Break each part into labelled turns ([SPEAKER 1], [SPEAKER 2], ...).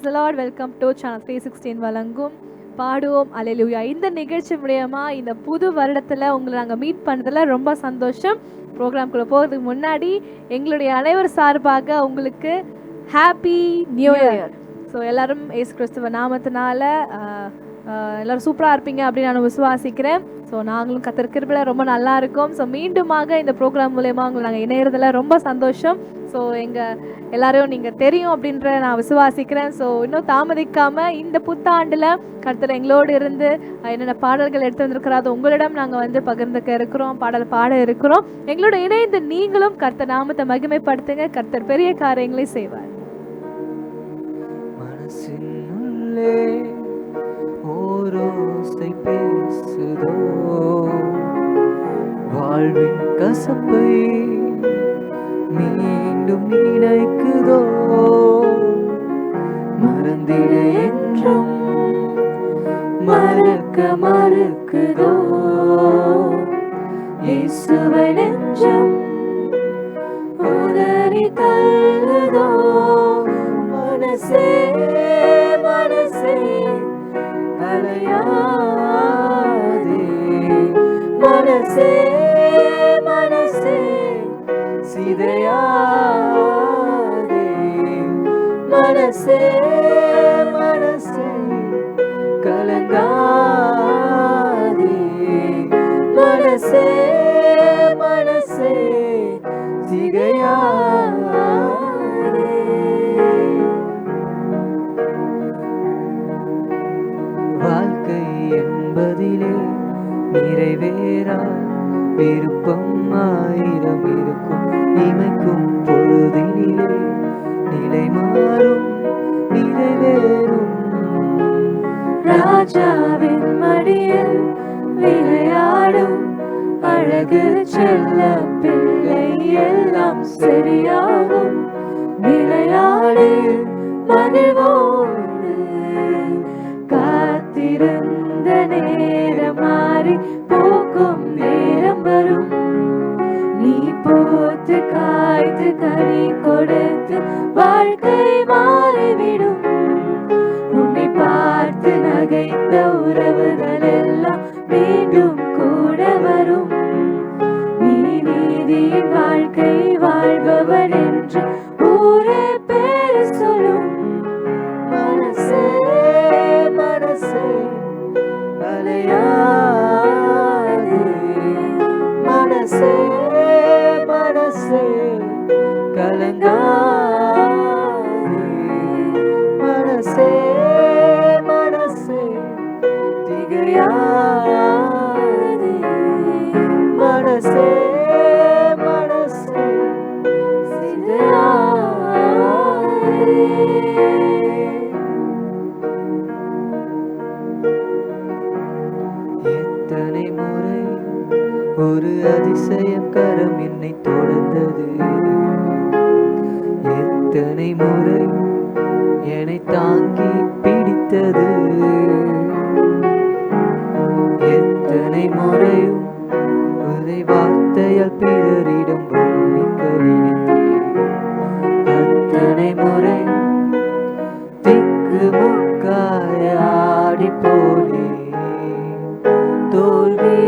[SPEAKER 1] Praise the Lord. Welcome to Channel 316 வழங்கும் பாடுவோம் அல்லேலூயா. இந்த நிகழ்ச்சி மூலமா இந்த புது வருடத்துல உங்களை நாங்கள் மீட் பண்ணதுல ரொம்ப சந்தோஷம். ப்ரோக்ராம்குள்ள போகிறதுக்கு முன்னாடி எங்களுடைய அனைவர் சார்பாக உங்களுக்கு ஹாப்பி நியூ இயர். ஸோ எல்லாரும் இயேசு கிறிஸ்துவ நாமத்தினால எல்லோரும் சூப்பராக இருப்பீங்க அப்படின்னு நான் விசுவாசிக்கிறேன். ஸோ நாங்களும் கர்த்தர் கிருபையில ரொம்ப நல்லா இருக்கோம். ஸோ மீண்டுமாக இந்த ப்ரோக்ராம் மூலயமா உங்களை நாங்கள் இணையறதுல ரொம்ப சந்தோஷம். ஸோ எங்கள் எல்லாரையும் நீங்கள் தெரியும் அப்படின்ற நான் விசுவாசிக்கிறேன். ஸோ இன்னும் தாமதிக்காமல் இந்த புத்தாண்டில் கர்த்தர் எங்களோடு இருந்து என்னென்ன பாடல்கள் எடுத்து வந்திருக்கிறாரோ உங்களிடம் நாங்கள் பகிர்ந்துக்க இருக்கிறோம், பாடல் பாட இருக்கிறோம். எங்களோட இணைந்து நீங்களும் கர்த்தர் நாமத்தை மகிமைப்படுத்துங்க. கர்த்தர் பெரிய காரியங்களை செய்வார்.
[SPEAKER 2] மனசினுள்ளே ஓரோசை பேசுதோ, வாழ்வின் கசப்பை மீண்டும் நினைக்குதோ, மறந்திட என்றும் மறக்க மறுக்குதோ, இயேசுவை நெஞ்சம் உதறி தள்ளுதோ. மனசே மனசே அலையாதே, மனசே மனசே சிதையாதே, மனசே மனசே கலங்காதே, மனசே மனசே சிதையாதே. வாழ்க்கை என்பதிலே நிறைவேறா விருப்பம் ஆயிரம் இருக்கும், இமைக்கும் பொழுதினிலே நிலை மாறும் நிறைவேறும். ராஜாவின் மடியில் விளையாடும் அழகு செல்ல பிள்ளை எல்லாம் சரியாகும். விளையாடு மகிழ்வோடு, காத்திருந்த நேரம் மாறி போக்கும் நேரம் வரும். நீ போத்து காய்த்து கனி கொடுத்து வாழ்க்கை மாறிவிடும். உன்னை பார்த்து நகைத்த உறவுகள் எல்லாம் மீண்டும் கூட வரும். நீ நீதியின் வாழ்க்கை வாழ்பவன் என்று ஊரே பேர் சொல்லும். மனசே மனசே அலையாதே, மனசே மனசே கலங்காதே, மனசே மனசே திகையாதே, மனசே மனசே சிதையாதே. எத்தனை முறை ஒரு அதிசய கரம் என்னை தொடர்ந்தது, எத்தனை முறை என்னை தாங்கி பிடித்தது, எத்தனை முறையும் உதை வார்த்தையால் பிறரிடம் வர்ணிக்க நினைத்தேன். அத்தனை முறை திக்கு முக்காய ஆடி போனேன். தோல்வி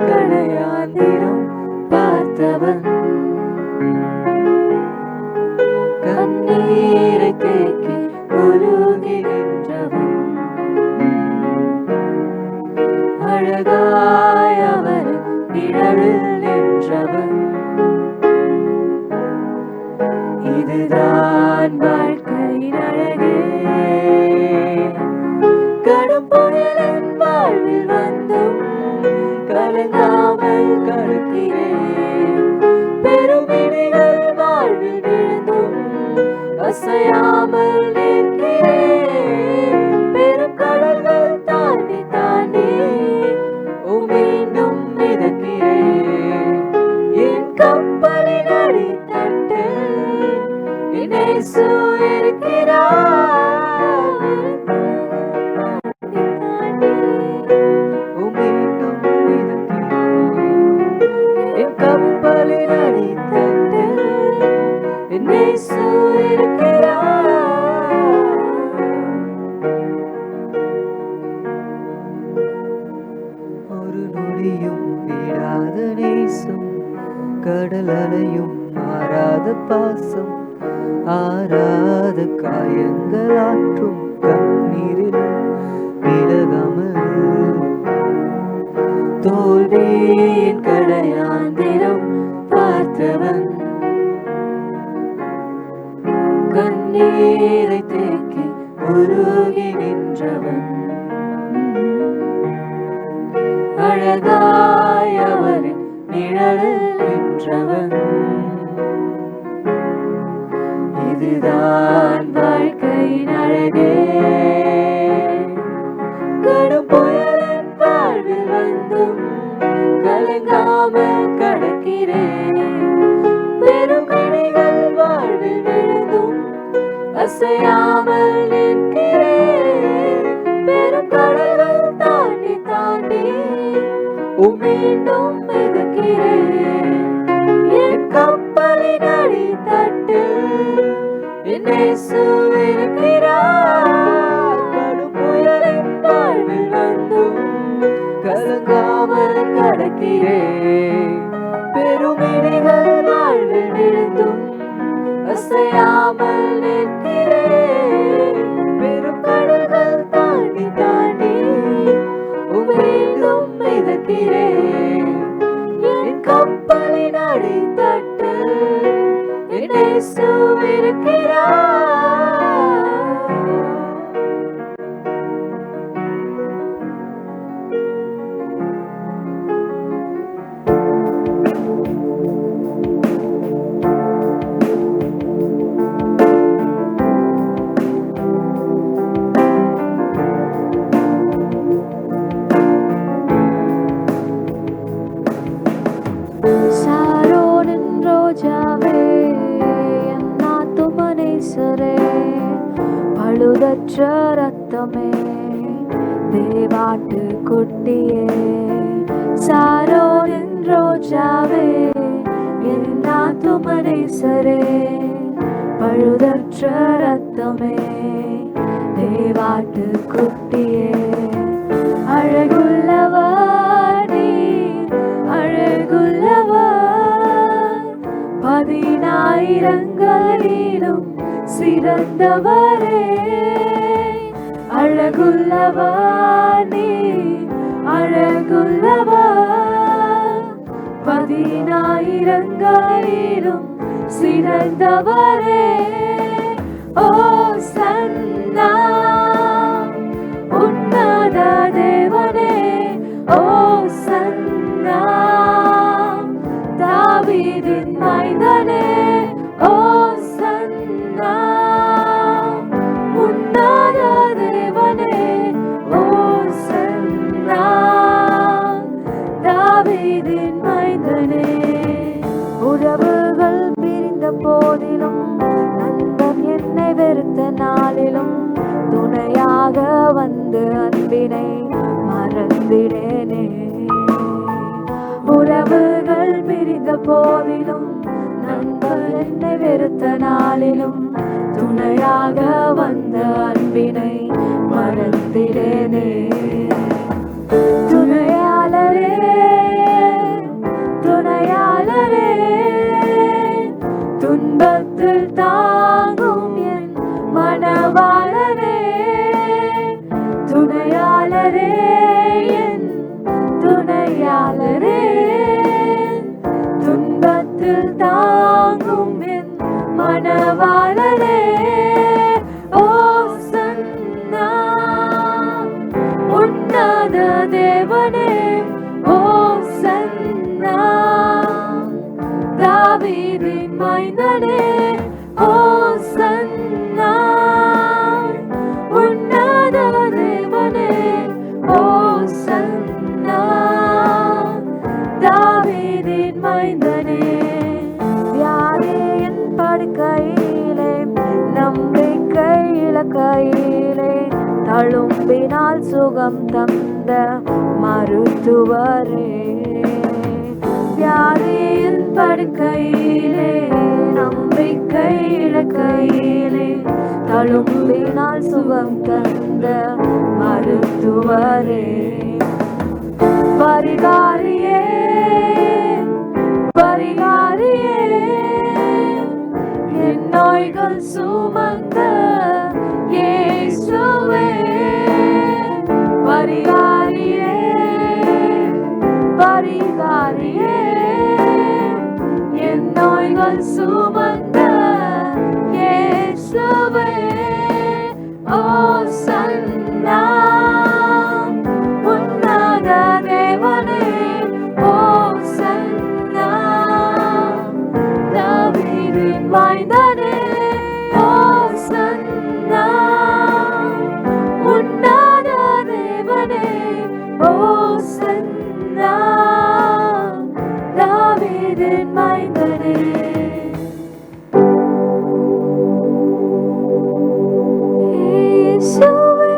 [SPEAKER 2] கடையாந்திரம் பார்த்தவன், கண்ணீரை தேக்கி உருகி நின்றவன், அழகாய் அவர் நிழலில் நின்றவன். இதுதான் வாழ்க்கையின் அழகே. கடும் புயலின் வாழ்வில் வந்தும் கலங்காமல் கடக்கிறேன். பெருமிடிகள் வாழ்வில் விழுந்தும் அசையாமல் நிற்கிறேன். பெரும் கடல்கள் தாண்டி தாண்டி மீண்டும் மிதக்கிறேன். என் கப்பலின் அடித்தட்டில் என் இயேசு இருக்கிறார். மீண்டும் மிதக்கிறேன். என் கப்பலின் அடித்தட்டில் என் இயேசு இருக்கிறார். ஊற்றும் கண்ணீரில் விலகாமல் தோல்வியின் கடையாந்திரம் பார்த்தவன் கண்ணீரை தேக்கி உருகி நின்றவன் அழகாய் அவரின் நிழலில் நின்றவன் இதுதான் வாழ்க்கையின் அழகே கடும் புயலின் வாழ்வில் வந்தும் கலங்காமல் கடக்கிறேன் பெரும் கணிகள் வாழ்வில் விழுந்தும் அசையாமல் நிற்கிறேன் பெரும் கடல்கள் தாண்டி தாண்டி மீண்டும் மிதக்கிறேன் என் கப்பலின் அடித்தட்டில் என் இயேசு இருக்கிறார் கடும் புயலின் வாழ்வில் வந்தும் கலங்காமல் கடக்கிறேன் பெருமிடிகள் வாழ்வில் விழுந்தும் அசையாமல் நிற்கிறேன் பெரும் கடல்கள் தாண்டி தாண்டி மீண்டும் மிதக்கிறேன் என் கப்பலின் அடித்தட்டில் என் இயேசு இருக்கிறார்
[SPEAKER 1] சாரோனின் ரோஜாவே என் ஆத்துமனேசரே பழுதற்ற ரத்தமே தேவாட்டு குட்டியே சாரோனின் ரோஜாவே என் ஆத்துமனேசரே பழுதற்ற ரத்தமே தேவாட்டு குட்டியே அழகுள்ளவர் நீர் அழகுள்ளவர் பதினாயிரங்களிலும் சிறந்தவரே அழகுள்ளவர் நீர் அழகுள்ளவர் பதினாயிரங்களிலும் சிறந்தவரே ஓ சன்னா உன்னத தேவனே ஓ சன்னா தாவீதின் மைந்தனே ஓ சன்னா உன்னத தேவனே ஓ சன்னா தாவீதின் மைந்தனே உறவுகள் பிரிந்த போதிலும் நண்பன் என்னை வெறுத்த நாளிலும் துணையாக வந்து அன்பினை மறந்திடேனே உறவுகள் பிரிந்த போதிலும் நண்பன் என்னை வெறுத்த நாளிலும் துணையாக வந்த அன்பினை மறந்திடேனே துணையாளரே துணையாளரே துன்பத்தில் தாங்கும் என் மனவாளரே துணையாளரே என் துணையாளரே துன்பத்தில் தாங்கும் என் மனவாளரே ஓ சன்னா உன்னத தேவனே ஓ சன்னா தாவீதின் மைந்தனே ஓ சன்னா உன்னத தேவனே ஓ சன்னா தாவீதின் மைந்தனே வியாதியின் படுக்கையிலே நம்பிக்கை இலக்கையிலே தழும்பினால் சுகம் தந்த மருத்துவரே வியாதியின் படுக்கையிலே நம்பிக்கை இலக்கையிலே தழும்பினால் சுகம் தந்த மருத்துவரே பரிகாரியே பரிகாரியே என் நோய்கள் சுமந்த
[SPEAKER 2] ஓசன்னா உன்னத தேவனே ஓசன்னா தாவீதின் மைந்தனே ஓசன்னா உன்னத தேவனே ஓசன்னா தாவீதின் மைந்தனே. இயேசுவே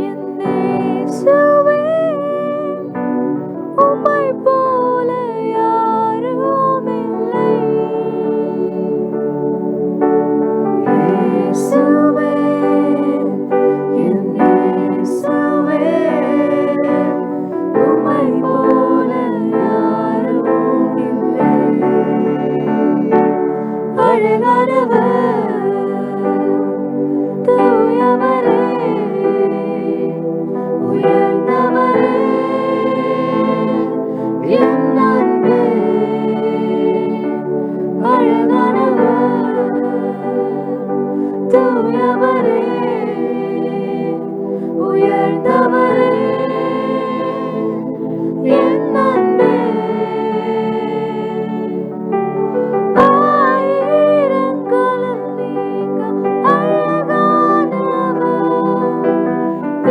[SPEAKER 2] என் இயேசுவே உம்மை போல யாரும் இல்லை. இயேசுவே என் இயேசுவே உம்மை போல யாரும் இல்லை. அழகானவர் தூயவரே உயர்ந்தவரே என் அன்பே. அழகானவர் தூயவரே உயர்ந்தவரே என் அன்பே. ஆயிரங்களில் நீங்க அழகானவர்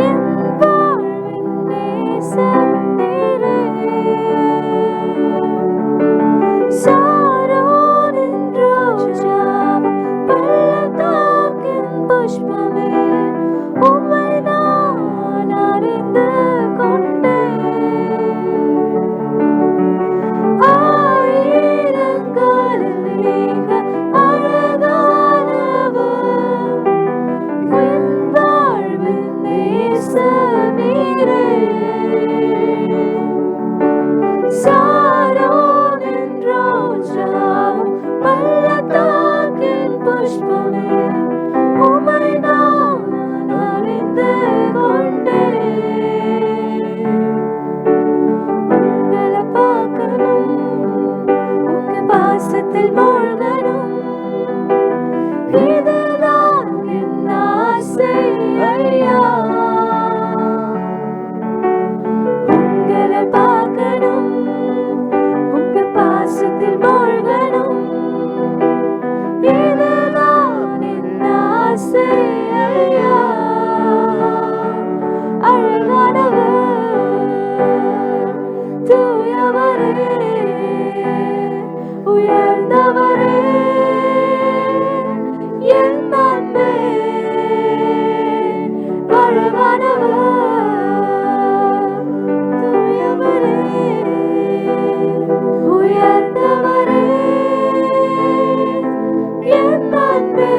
[SPEAKER 2] என் வாழ்வின் நேசரே. சாரோனின் ரோஜாவும் பள்ளத்தாக்கின் புஷ்பமே உம்மை நான் அறிந்து கொண்டேன். ஆயிரங்களில் நீங்க அழகானவர் என் வாழ்வின் நேசரே. சாரோனின் ரோஜாவும் பள்ளத்தாக்கின் புஷ்பமே உம்மை நான் அறிந்து கொண்டேன். உங்களை பார்க்கணும், உங்க பாசத்தில் மூழ்கணும், இதுதான் என் ஆசை ஐயா. உங்களை பார்க்கணும், உங்க பாசத்தில் மூழ்கணும், இதுதான் என் ஆசை ஐயா. அழகானவர் தூயவரே உயர்ந்தவரே என் அன்பே. அழகானவர் தூயவரே உயர்ந்தவரே என் அன்பே.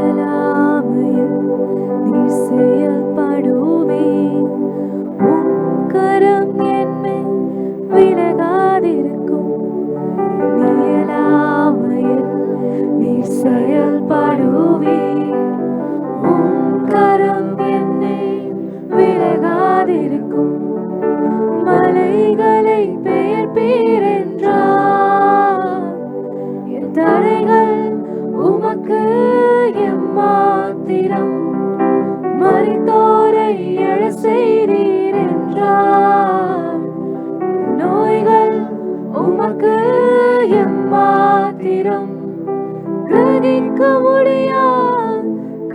[SPEAKER 2] இயலாமையில் நீர் செயல்படுவே உம் கரம் என்மேல் விலகாதிருக்கும். இயலாமையில் நீர் செயல்படுவே உம் கரம் என்னை விலகாதிருக்கும். மலைகளை பெயர்ப்பீர் என்றார் என் தடைகள் உமக்கு எம்மாத்திரம். மரித்தோரை எழ செய்தீர் என்றார் நோய்கள் உமக்கு எம்மாத்திரம். கிரகிக்க முடியா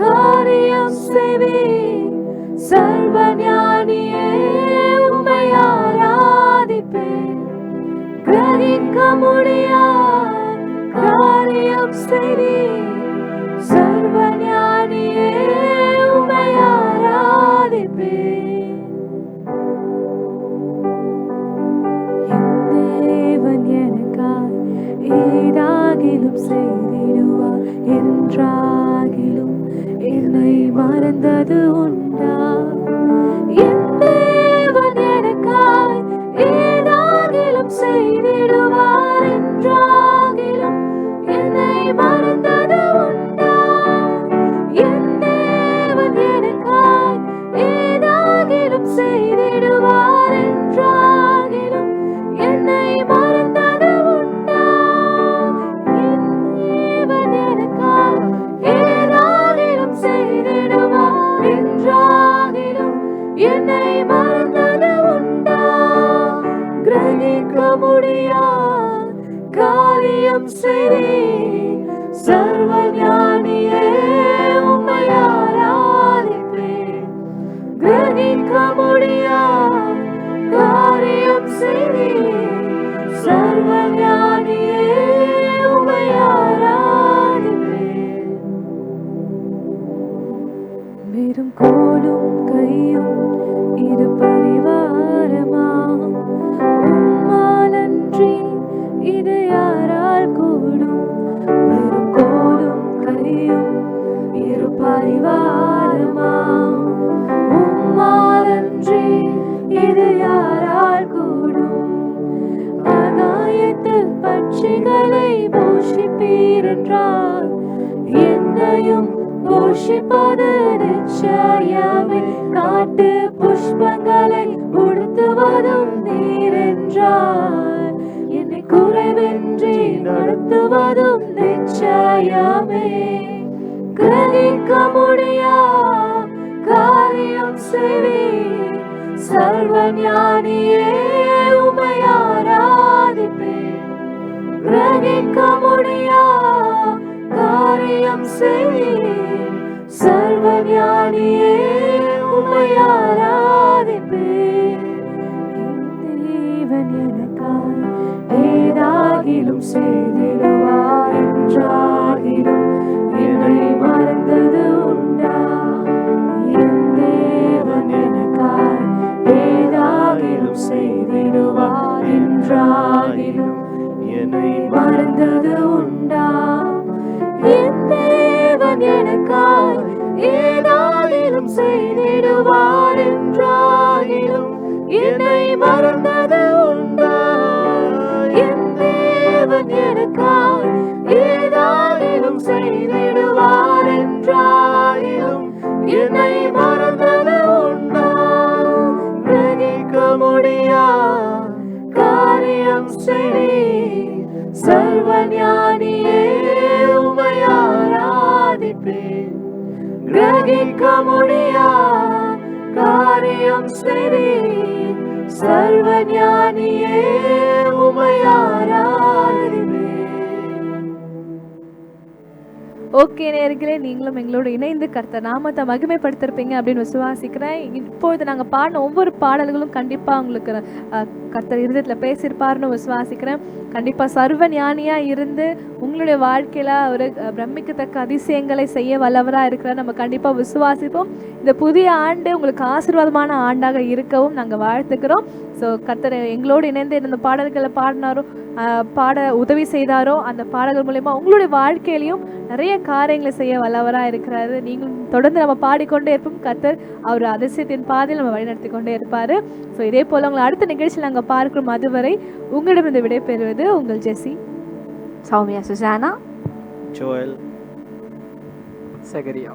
[SPEAKER 2] காரியம் செய்வீர் சர்வஞானியே உம்மை ஆராதிப்பேன். கிரகிக்க முடியா காரியம் செய்தீர் சர்வஞானியே உம்மை ஆராதிப்பேன். என் தேவன் எனக்காய் ஏதாகிலும் செய்திடுவார் என்றாகிலும் என்னை மறந்தது உண்டா? என் தேவன் எனக்காய் ஏதாகிலும் செய்திடுவார் என்றாகிலும் என்னை மறந்தது உண்டா? என் தேவன் எனக்காய் ஏதாகிலும் முடியா காரியம் செய்தீர் சர்வஞானியே உம்மை ஆராதிப்பேன் கிரகிக்க முடியா காரியம் செய்தீர் சர்வஞானியே உம்மை ஆராதிப்பேன் வெறும் கோலும் கையும் இது பரிவாரமா உம்மாலன்றி இது யாரால் கூடும் வெறும் கோலும் கையும் இரு பரிவாரமா உம்மாலன்றி இது யாரால் கூடும் ஆகாயத்து பட்சிகளை போஷிப்பீர் என்றால் என்னையும் போஷிப்பது நிச்சயமே காட்டு புஷ்பங்களை உடுத்துவதும் நீர் என்றால் என்னை குறைவின்றி நடத்துவதும் நிச்சயமே கிரகிக்க முடியா காரியம் செய்வீர் சர்வஞானியே உம்மை ஆராதிப்பேன் கிரகிக்க முடியா காரியம் செய்வீர் சர்வஞானியே உம்மை ஆராதிப்பேன் தேவன் எனக்காய் ஏதாகிலும் செய்திடுவார் என்றாகிலும் என்னை மறந்தது உண்டா என் தேவன் எனக்காய் ஏதாகிலும் செய்திடுவார் என்றாகிலும் என்னை மறந்தது உண்டா என் தேவன் எனக்காய் ஏதாகிலும் செய்திடுவார் என்றாகிலும் என்னை மறந்தது உண்டா என் தேவன் எனக்காய் ஏதாகிலும் செய்திடுவார் என்றாகிலும் என்னை மறந்தது உண்டா கிரகிக்க முடியா காரியம் செய்வீர் சர்வஞானியே உம்மை ஆராதிப்பேன் கிரகிக்க முடியா காரியம் செய்வீர் சர்வஞானியே உம்மை ஆராதிப்பேன்.
[SPEAKER 1] ஓகே நேயர்களே, நீங்களும் எங்களோட இணைந்து கர்த்தர் நாமத்தை மகிமைப்படுத்திருப்பீங்க அப்படின்னு விசுவாசிக்கிறேன். இப்பொழுது நாங்கள் பாடின ஒவ்வொரு பாடல்களும் கண்டிப்பாக உங்களுக்கு கர்த்தர் இருதயத்தில் பேசியிருப்பாருன்னு விசுவாசிக்கிறேன். கண்டிப்பாக சர்வ ஞானியாக இருந்து உங்களுடைய வாழ்க்கையில் ஒரு பிரமிக்கத்தக்க அதிசயங்களை செய்ய வல்லவராக இருக்கிறார். நம்ம கண்டிப்பாக விசுவாசிப்போம். இந்த புதிய ஆண்டு உங்களுக்கு ஆசீர்வாதமான ஆண்டாக இருக்கவும் நாங்கள் வாழ்த்துக்கிறோம். ஸோ கர்த்தர் எங்களோடு இணைந்து இந்த பாடல்களை பாடினாரோ பாட உதவி செய்தாரோ அந்த பாடல்கள் மூலயமா உங்களுடைய வாழ்க்கையிலையும் நிறைய காரியங்களை செய்ய வல்லவராக இருக்கிறாரு. நீங்களும் தொடர்ந்து நம்ம பாடிக்கொண்டே இருப்போம். கர்த்தர் அவர் அதிசயத்தின் பாதையில் நம்ம வழிநடத்தி கொண்டே இருப்பார். ஸோ இதே போல் உங்களை அடுத்த நிகழ்ச்சியில் நாங்கள் பார்க்கிறோம். அதுவரை உங்களிடமிருந்து விடைபெறுவது உங்கள் ஜெசி,
[SPEAKER 2] சௌமியா, சுசானா,
[SPEAKER 3] ஜோயல், சகரியா.